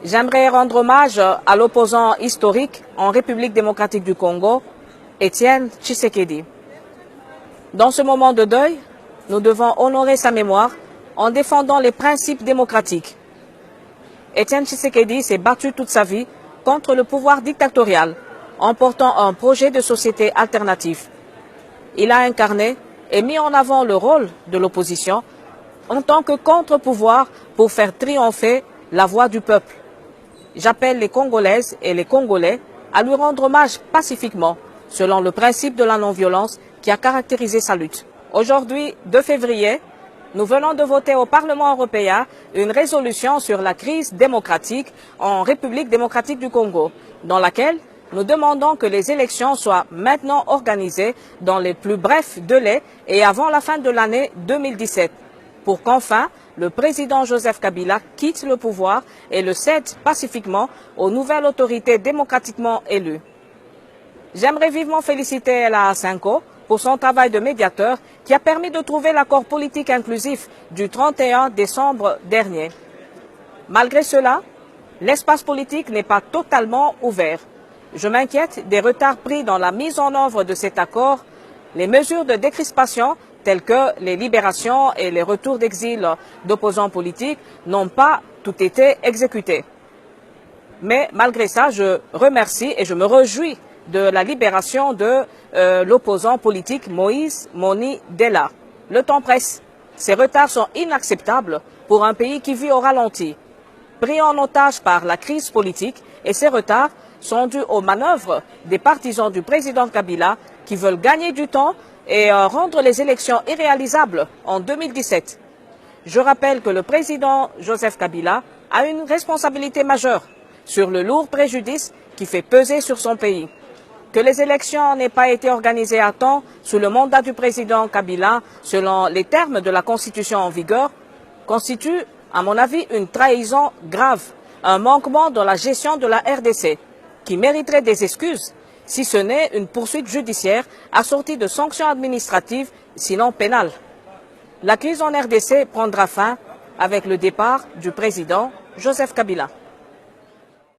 J'aimerais rendre hommage à l'opposant historique en République démocratique du Congo, Étienne Tshisekedi. Dans ce moment de deuil, nous devons honorer sa mémoire en défendant les principes démocratiques. Étienne Tshisekedi s'est battu toute sa vie contre le pouvoir dictatorial en portant un projet de société alternatif. Il a incarné et mis en avant le rôle de l'opposition en tant que contre-pouvoir pour faire triompher la voix du peuple. J'appelle les Congolaises et les Congolais à lui rendre hommage pacifiquement, selon le principe de la non-violence qui a caractérisé sa lutte. Aujourd'hui, 2 février, nous venons de voter au Parlement européen une résolution sur la crise démocratique en République démocratique du Congo, dans laquelle nous demandons que les élections soient maintenant organisées dans les plus brefs délais et avant la fin de l'année 2017, pour qu'enfin le président Joseph Kabila quitte le pouvoir et le cède pacifiquement aux nouvelles autorités démocratiquement élues. J'aimerais vivement féliciter Ella Asenko pour son travail de médiateur qui a permis de trouver l'accord politique inclusif du 31 décembre dernier. Malgré cela, l'espace politique n'est pas totalement ouvert. Je m'inquiète des retards pris dans la mise en œuvre de cet accord, les mesures de décrispation telles que les libérations et les retours d'exil d'opposants politiques n'ont pas tout été exécutés. Mais malgré ça, je remercie et je me réjouis de la libération de l'opposant politique Moïse Moni Dela. Le temps presse. Ces retards sont inacceptables pour un pays qui vit au ralenti, pris en otage par la crise politique, et ces retards sont dus aux manœuvres des partisans du président Kabila qui veulent gagner du temps et rendre les élections irréalisables en 2017. Je rappelle que le président Joseph Kabila a une responsabilité majeure sur le lourd préjudice qui fait peser sur son pays. Que les élections n'aient pas été organisées à temps sous le mandat du président Kabila, selon les termes de la Constitution en vigueur, constitue, à mon avis, une trahison grave, un manquement dans la gestion de la RDC, qui mériterait des excuses, si ce n'est une poursuite judiciaire assortie de sanctions administratives, sinon pénales. La crise en RDC prendra fin avec le départ du président Joseph Kabila.